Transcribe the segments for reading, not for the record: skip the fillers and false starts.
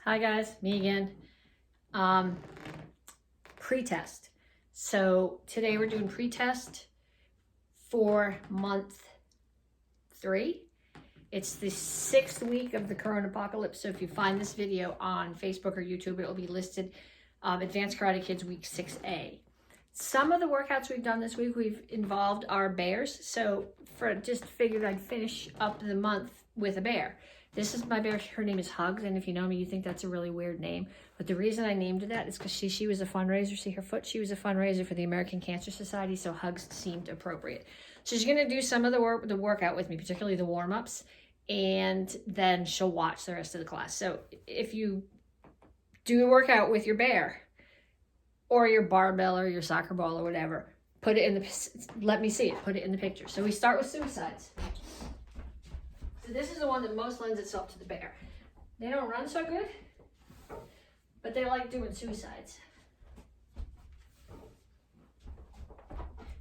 Hi guys, me again. Pre-test. So today we're doing pre-test for month 3. It's the 6th week of the Corona Apocalypse. So if you find this video on Facebook or YouTube, it will be listed Advanced Karate Kids Week 6A. Some of the workouts we've done this week, we've involved our bears. So just figured I'd finish up the month with a bear. This is my bear. Her name is Hugs, and if you know me, you think that's a really weird name. But the reason I named her that is because she was a fundraiser. See her foot? She was a fundraiser for the American Cancer Society, so Hugs seemed appropriate. So she's going to do some of the workout with me, particularly the warm-ups, and then she'll watch the rest of the class. So if you do a workout with your bear or your barbell or your soccer ball or whatever, put it in let me see it. Put it in the picture. So we start with suicides. So this is the one that most lends itself to the bear. They don't run so good, but they like doing suicides.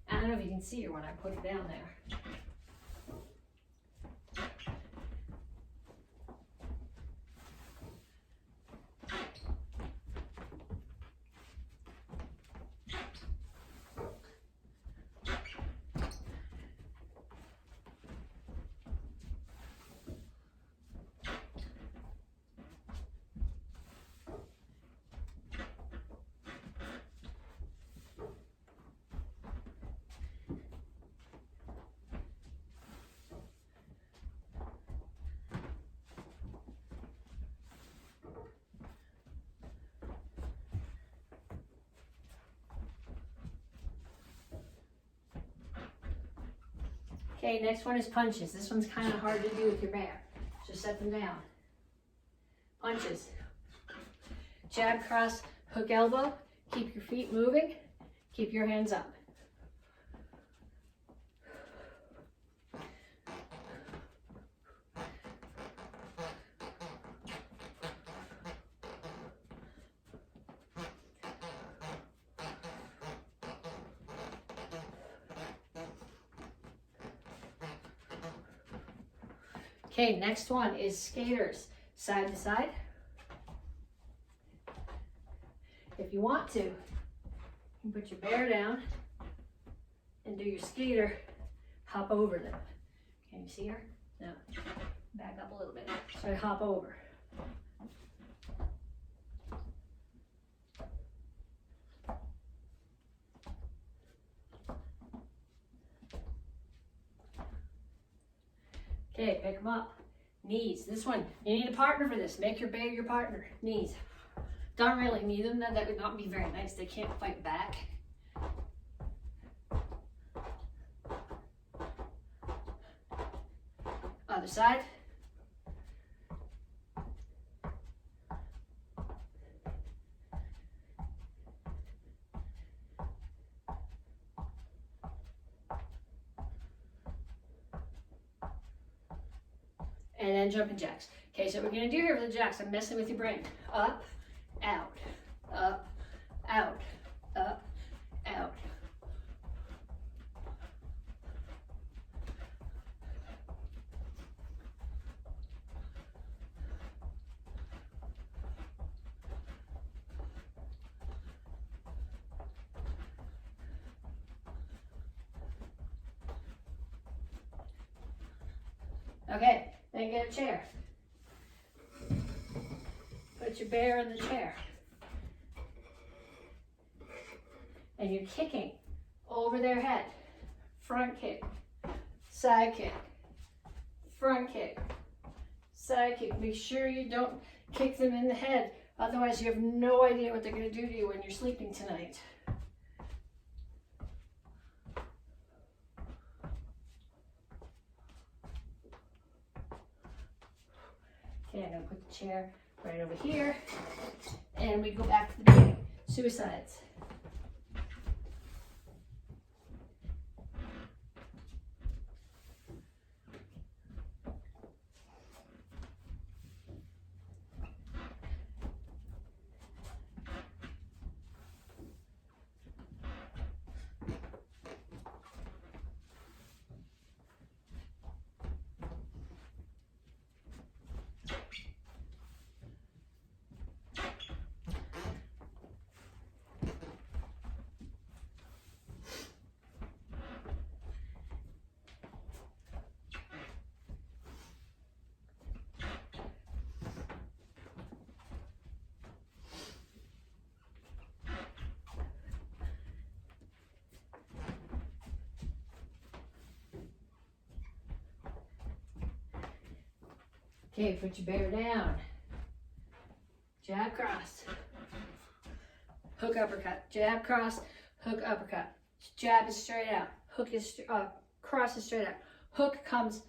I don't know if you can see her when I put her down there. Okay, next one is punches. This one's kind of hard to do with your bear. Just set them down. Punches. Jab, cross, hook, elbow. Keep your feet moving. Keep your hands up. Okay, next one is skaters, side to side. If you want to, you can put your bear down and do your skater, hop over them. Can you see her? No, back up a little bit. So I hop over. Okay, pick them up. Knees. This one, you need a partner for this. Make your bear your partner. Knees. Don't really need them. That would not be very nice. They can't fight back. Other side. And then jumping jacks. Okay, so what we're gonna do here for the jacks, I'm messing with your brain. Up, out, up, out, up, out. Okay, then get a chair. Put your bear in the chair. And you're kicking over their head. Front kick, side kick, front kick, side kick. Make sure you don't kick them in the head. Otherwise, you have no idea what they're going to do to you when you're sleeping tonight. Okay, I'm going to put the chair right over here, and we go back to the beginning. Suicides. Okay, put your bear down. Jab, cross. Hook, uppercut. Jab, cross. Hook, uppercut. Jab is straight out. Hook is, cross is straight out. Hook comes,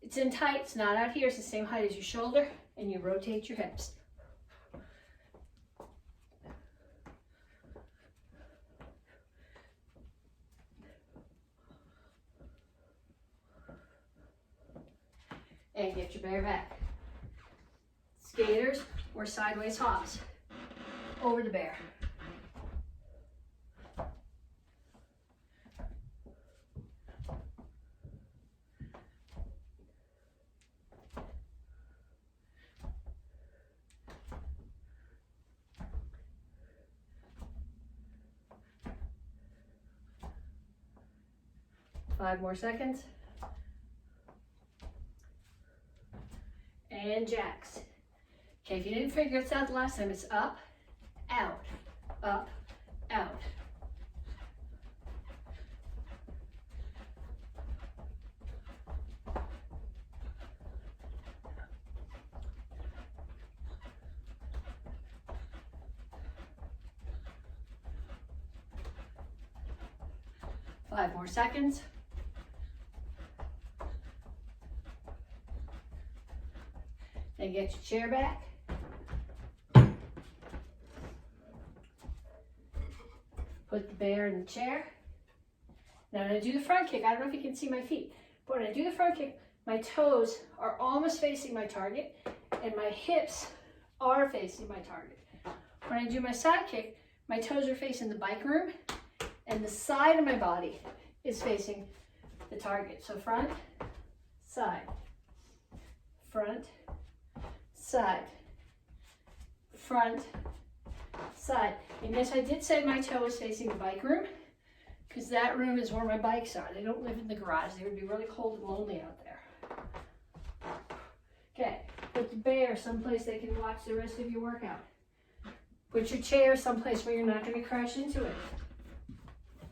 it's in tight, it's not out here, it's the same height as your shoulder, and you rotate your hips. And get your bear back. Skaters or sideways hops over the bear. Five more seconds. And jacks. Okay, if you didn't figure this out the last time, it's up, out, up, out. Five more seconds. Then get your chair back. Put the bear in the chair. Now when I do the front kick, I don't know if you can see my feet, but when I do the front kick, my toes are almost facing my target and my hips are facing my target. When I do my side kick, my toes are facing the bike room and the side of my body is facing the target. So front, side, front, side, front, side. And yes, I did say my toe is facing the bike room because that room is where my bikes are. They don't live in the garage. They would be really cold and lonely out there. Okay, put the bear someplace they can watch the rest of your workout. Put your chair someplace where you're not going to crash into it.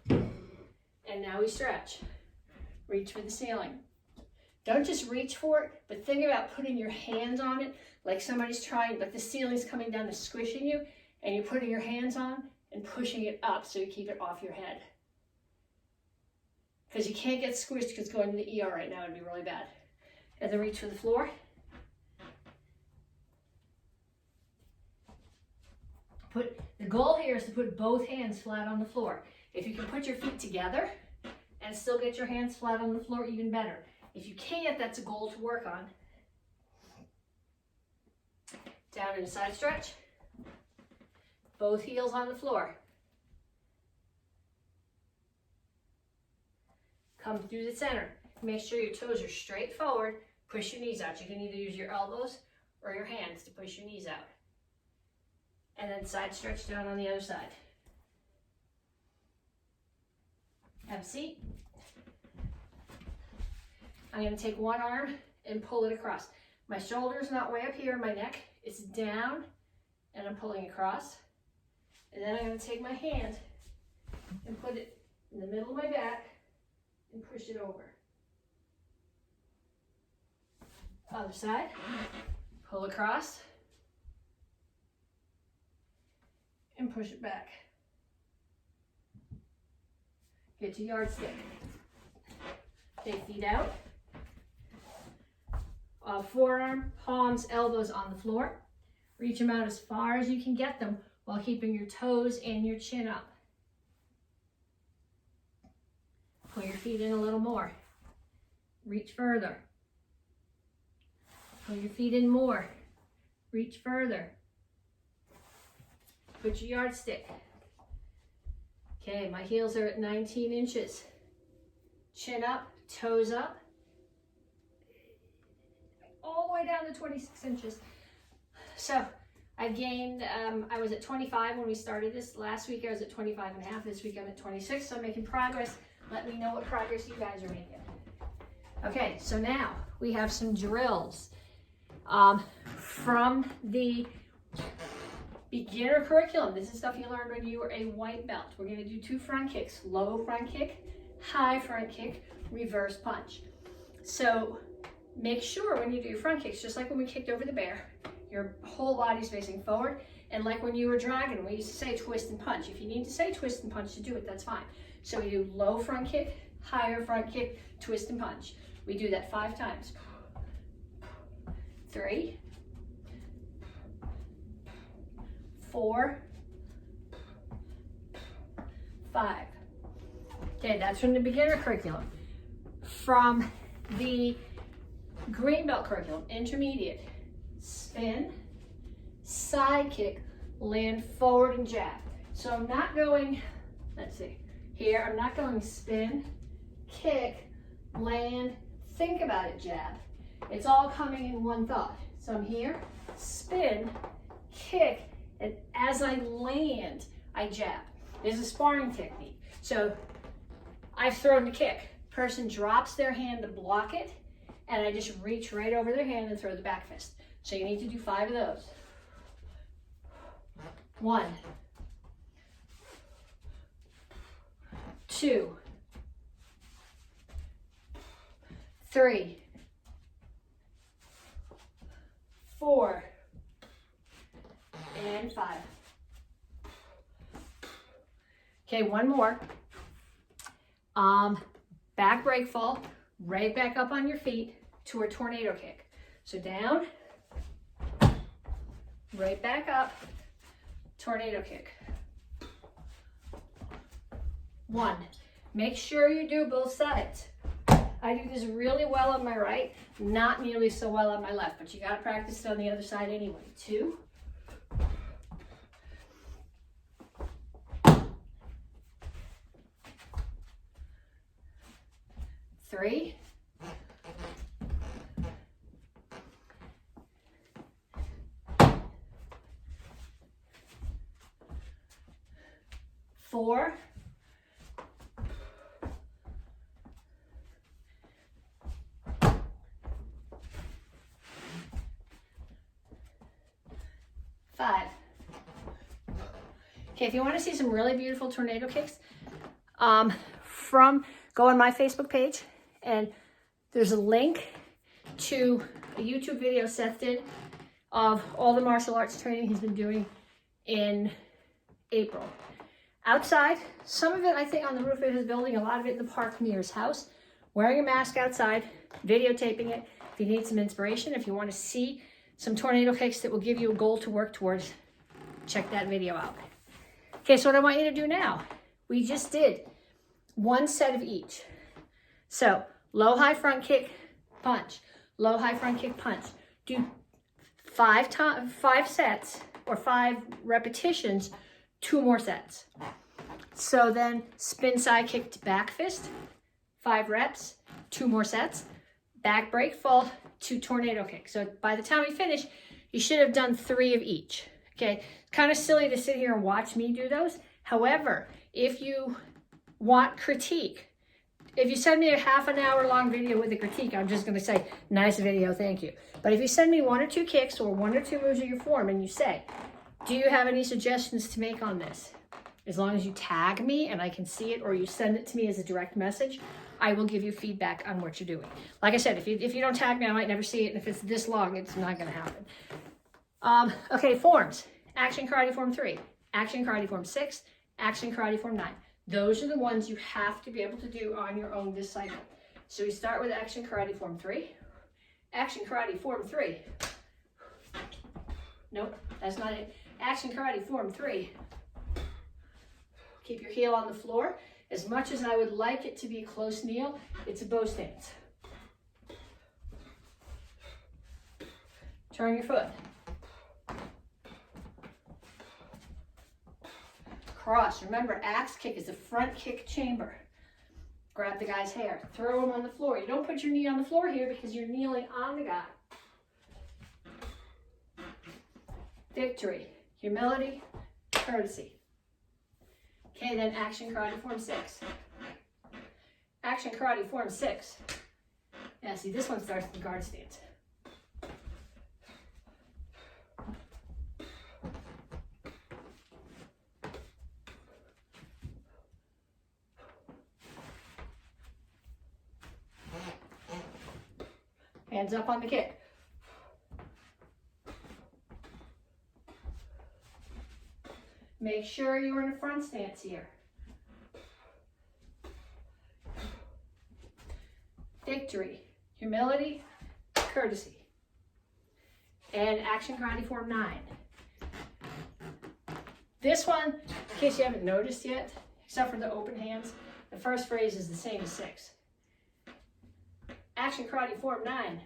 And now we stretch. Reach for the ceiling. Don't just reach for it, but think about putting your hands on it like somebody's trying, like the ceiling's coming down and squishing you, and you're putting your hands on and pushing it up so you keep it off your head. Because you can't get squished because going to the ER right now would be really bad. And then reach for the floor. The goal here is to put both hands flat on the floor. If you can put your feet together and still get your hands flat on the floor, even better. If you can't, that's a goal to work on. Down in a side stretch. Both heels on the floor. Come through the center. Make sure your toes are straight forward. Push your knees out. You can either use your elbows or your hands to push your knees out. And then side stretch down on the other side. Have a seat. I'm going to take one arm and pull it across. My shoulder's not way up here, my neck is down, and I'm pulling across. And then I'm going to take my hand and put it in the middle of my back and push it over. Other side, pull across, and push it back. Get your yardstick. Take feet out. Forearm, palms, elbows on the floor. Reach them out as far as you can get them while keeping your toes and your chin up. Pull your feet in a little more. Reach further. Pull your feet in more. Reach further. Put your yardstick. Okay, my heels are at 19 inches. Chin up, toes up. All the way down to 26 inches. So I've gained, I was at 25 when we started this. Last week I was at 25 and a half. This week I'm at 26, so I'm making progress. Let me know what progress you guys are making. Okay, so now we have some drills from the beginner curriculum. This is stuff you learned when you were a white belt. We're going to do 2 front kicks, low front kick, high front kick, reverse punch. So make sure when you do your front kicks, just like when we kicked over the bear, your whole body's facing forward. And like when you were dragging, we used to say twist and punch. If you need to say twist and punch to do it, that's fine. So we do low front kick, higher front kick, twist and punch. We do that 5 times. 3, 4, 5. Okay, that's from the beginner curriculum. From the green belt curriculum, intermediate, spin, side kick, land forward and jab. So I'm not going, let's see, here, I'm not going spin, kick, land, think about it, jab. It's all coming in one thought. So I'm here, spin, kick, and as I land, I jab. There's a sparring technique. So I've thrown the kick. Person drops their hand to block it, and I just reach right over their hand and throw the back fist. So you need to do 5 of those. 1, 2, 3, 4, and 5. Okay, one more. Back break fall, right back up on your feet to a tornado kick. So down, right back up, tornado kick. 1, make sure you do both sides. I do this really well on my right, not nearly so well on my left, but you gotta practice it on the other side anyway. 2, 3, 4, 5. Okay, if you want to see some really beautiful tornado kicks, go on my Facebook page, and there's a link to a YouTube video Seth did of all the martial arts training he's been doing in April. Outside, some of it I think on the roof of his building, a lot of it in the park near his house, wearing a mask outside, videotaping it. If you need some inspiration, if you want to see some tornado kicks that will give you a goal to work towards, check that video out. Okay, so what I want you to do now, we just did 1 set of each. So low, high front kick, punch, low, high front kick, punch. Do 5 sets or 5 repetitions, 2 more sets. So then spin side kick to back fist, 5 reps, 2 more sets, back break fall to tornado kick. So by the time we finish, you should have done 3 of each. Okay, kind of silly to sit here and watch me do those. However, if you want critique, if you send me a half an hour long video with a critique, I'm just going to say, nice video, thank you. But if you send me 1 or 2 kicks or 1 or 2 moves of your form and you say, do you have any suggestions to make on this? As long as you tag me and I can see it, or you send it to me as a direct message, I will give you feedback on what you're doing. Like I said, if you don't tag me, I might never see it. And if it's this long, it's not going to happen. Okay, forms. Action Karate Form 3, Action Karate Form 6, Action Karate Form 9. Those are the ones you have to be able to do on your own this cycle. So we start with Action Karate Form 3. Action Karate Form 3. Nope, that's not it. Action Karate Form 3. Keep your heel on the floor. As much as I would like it to be a close kneel, it's a bow stance. Turn your foot. Cross. Remember, axe kick is a front kick chamber. Grab the guy's hair. Throw him on the floor. You don't put your knee on the floor here because you're kneeling on the guy. Victory. Humility. Courtesy. Okay, then Action Karate Form 6. Action Karate Form 6. Yeah, see, this one starts with the guard stance. Hands up on the kick. Make sure you're in a front stance here. Victory, humility, courtesy. And action karate form 9. This one, in case you haven't noticed yet, except for the open hands, the first phrase is the same as 6. Action karate form 9.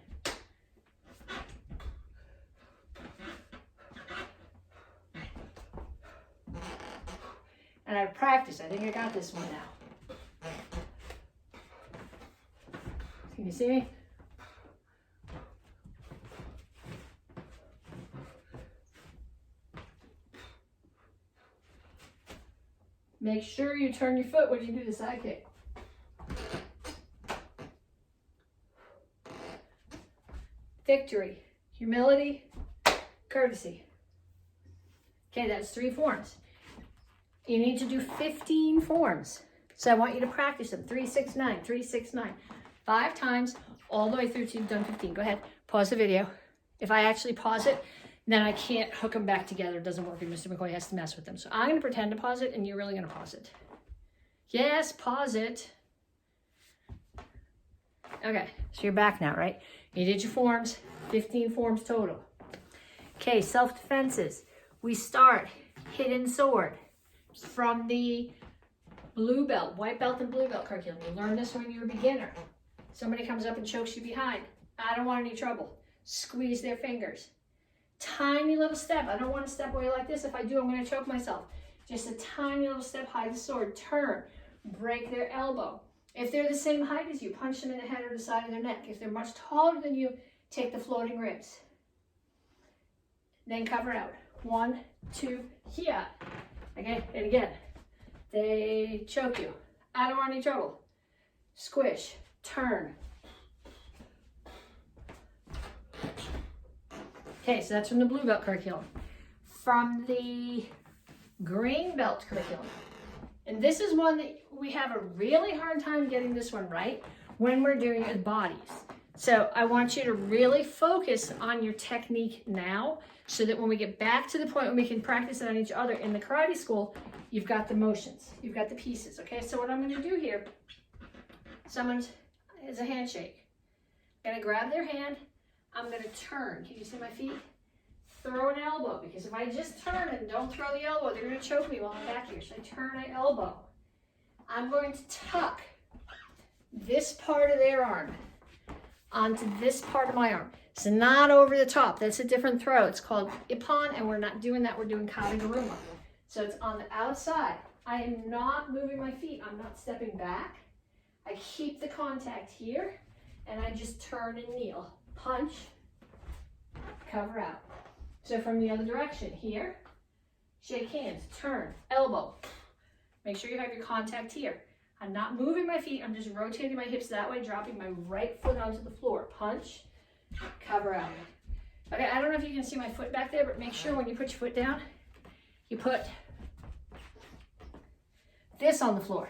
And I've practiced. I think I got this one now. Can you see me? Make sure you turn your foot when you do the side kick. Victory, humility, courtesy. Okay, that's 3 forms. You need to do 15 forms. So I want you to practice them. 3, 6, 9, 3, 6, 9. 5 times all the way through till you've done 15. Go ahead, pause the video. If I actually pause it, then I can't hook them back together. It doesn't work, and Mr. McCoy has to mess with them. So I'm gonna pretend to pause it, and you're really gonna pause it. Yes, pause it. Okay, so you're back now, right? You did your forms, 15 forms total. Okay, self-defenses. We start hidden sword from the blue belt, white belt and blue belt curriculum. You learned this when you were a beginner. Somebody comes up and chokes you behind. I don't want any trouble. Squeeze their fingers. Tiny little step. I don't want to step away like this. If I do, I'm going to choke myself. Just a tiny little step, hide the sword, turn, break their elbow. If they're the same height as you, punch them in the head or the side of their neck. If they're much taller than you, take the floating ribs. Then cover out. 1, 2, here. Again and again. They choke you. I don't want any trouble. Squish, turn. Okay, so that's from the blue belt curriculum. From the green belt curriculum. And this is one that we have a really hard time getting this one right when we're doing it with bodies. So I want you to really focus on your technique now so that when we get back to the point when we can practice it on each other in the karate school, you've got the motions, you've got the pieces, okay? So what I'm gonna do here, it's a handshake. I'm gonna grab their hand, I'm gonna turn. Can you see my feet? Throw an elbow, because if I just turn and don't throw the elbow, they're gonna choke me while I'm back here. So I turn, I elbow. I'm going to tuck this part of their arm onto this part of my arm. It's not over the top. That's a different throw. It's called ippon, and we're not doing that. We're doing kaguruma. So it's on the outside. I am not moving my feet. I'm not stepping back. I keep the contact here, and I just turn and kneel. Punch, cover out. So from the other direction, here, shake hands, turn, elbow. Make sure you have your contact here. I'm not moving my feet. I'm just rotating my hips that way, dropping my right foot onto the floor. Punch, cover out. Okay, I don't know if you can see my foot back there, but make sure when you put your foot down, you put this on the floor.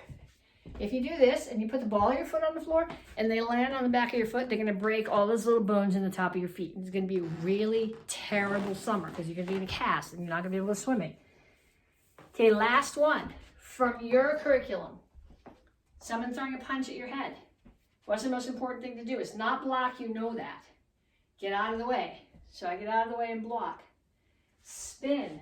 If you do this and you put the ball of your foot on the floor and they land on the back of your foot, they're gonna break all those little bones in the top of your feet. It's gonna be a really terrible summer because you're gonna be in a cast and you're not gonna be able to swim it. Okay, last one from your curriculum. Someone throwing a punch at your head. What's the most important thing to do? It's not block, you know that. Get out of the way. So I get out of the way and block. Spin.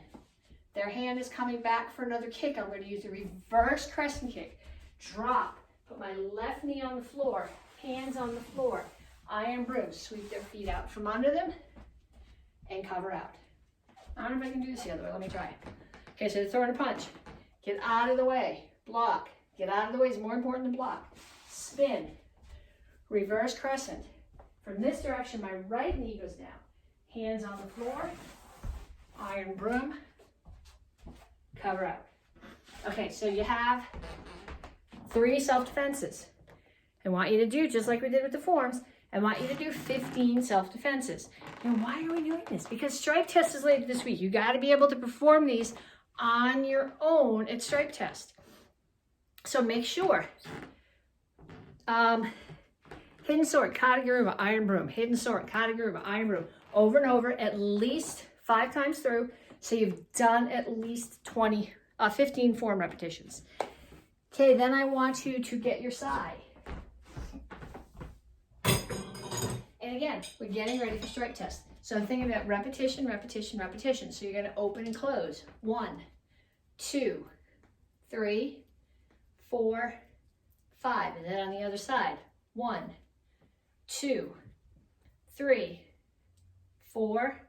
Their hand is coming back for another kick. I'm going to use the reverse crescent kick. Drop. Put my left knee on the floor. Hands on the floor. Iron broom. Sweep their feet out from under them and cover out. I don't know if I can do this the other way. Let me try it. Okay, so they're throwing a punch. Get out of the way. Block. Get out of the way is more important than block. Spin. Reverse crescent. From this direction, my right knee goes down. Hands on the floor. Iron broom. Cover out. Okay, so you have 3 self-defenses. I want you to do, just like we did with the forms, I want you to do 15 self-defenses. And why are we doing this? Because stripe test is later this week. You got to be able to perform these on your own at stripe test. So make sure. hidden sword, kataguruma, iron broom, hidden sword, kataguruma, iron broom, over and over at least 5 times through. So you've done at least 15 form repetitions. Okay, then I want you to get your side. And again, we're getting ready for strike test. So I'm thinking about repetition, repetition, repetition. So you're going to open and close. 1, 2, 3, 4, 5. And then on the other side. 1, 2, 3, 4,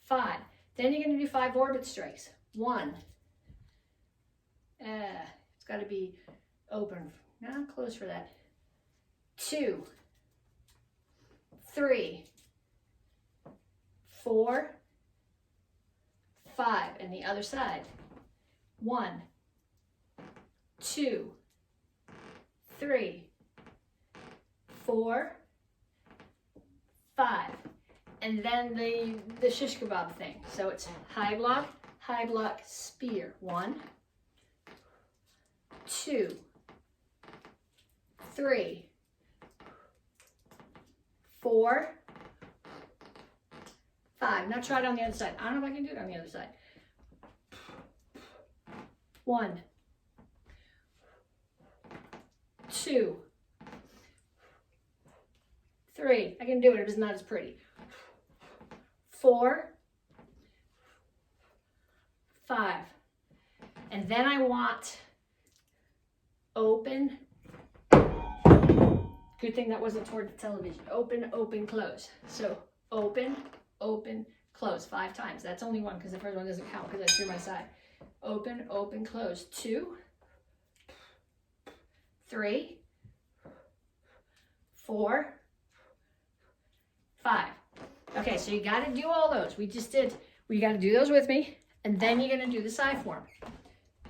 5. Then you're going to do 5 orbit strikes. 1. It's got to be open. Not close for that. 2, 3, 4, 5. And the other side. 1, 2, 3, 4, 5. And then the shish kebab thing. So it's high block, spear. 1, 2, 3, 4, 5. Now try it on the other side. I don't know if I can do it on the other side. 1, 2, 3. I can do it, it's not as pretty. 4, 5. And then I want open. Good thing that wasn't toward the television. Open, open, close. So open, open, close 5 times. That's only one because the first one doesn't count because I threw my side. Open, open, close. 2, 3, 4, 5. Okay, so you got to do all those. We just did. You got to do those with me, and then you're going to do the side form.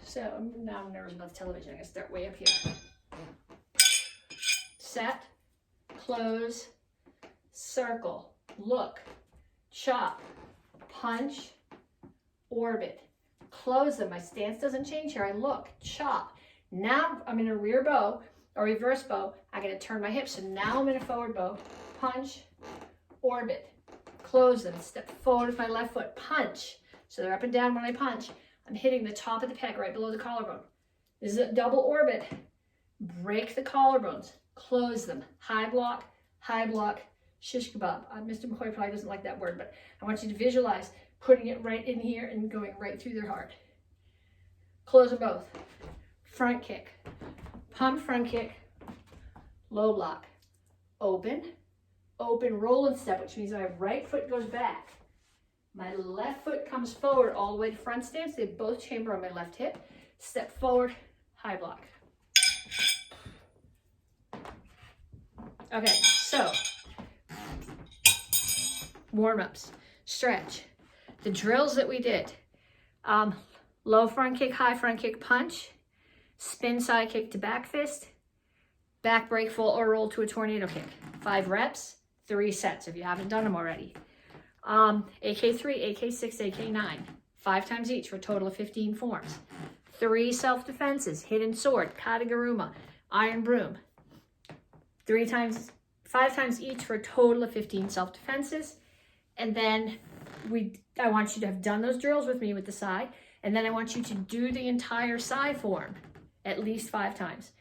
So now I'm nervous about the television. I got to start way up here. Set, close, circle, look, chop, punch, orbit. Close them. My stance doesn't change here. I look, chop. Now I'm in a rear bow or reverse bow. I got to turn my hips. So now I'm in a forward bow. Punch, orbit. Close them. Step forward with my left foot. Punch. So they're up and down when I punch. I'm hitting the top of the pec right below the collarbone. This is a double orbit. Break the collarbones. Close them. High block, shish kebab. Mr. McCoy probably doesn't like that word, but I want you to visualize putting it right in here and going right through their heart. Close them both. Front kick. Pump front kick. Low block. Open. Open roll and step, which means my right foot goes back. My left foot comes forward all the way to front stance. They both chamber on my left hip. Step forward, high block. Okay, so warm-ups, stretch. The drills that we did, low front kick, high front kick, punch, spin side kick to back fist, back break full or roll to a tornado kick. 5 reps, 3 sets if you haven't done them already. AK3, AK6, AK9, 5 times each for a total of 15 forms. 3 self-defenses, hidden sword, kataguruma, iron broom. 5 times each for a total of 15 self-defenses. And then I want you to have done those drills with me with the side. And then I want you to do the entire side form at least 5 times.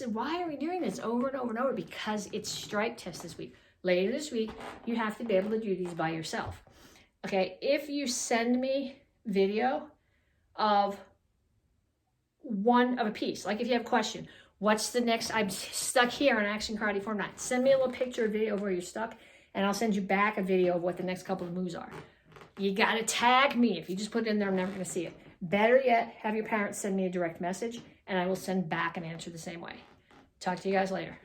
Why are we doing this over and over and over? Because it's strike test this week. Later this week, you have to be able to do these by yourself. Okay, if you send me video of one of a piece, like if you have a question, what's the next, I'm stuck here on Action Karate Form 9. Send me a little picture or video of where you're stuck, and I'll send you back a video of what the next couple of moves are. You gotta tag me. If you just put it in there, I'm never gonna see it. Better yet, have your parents send me a direct message, and I will send back an answer the same way. Talk to you guys later.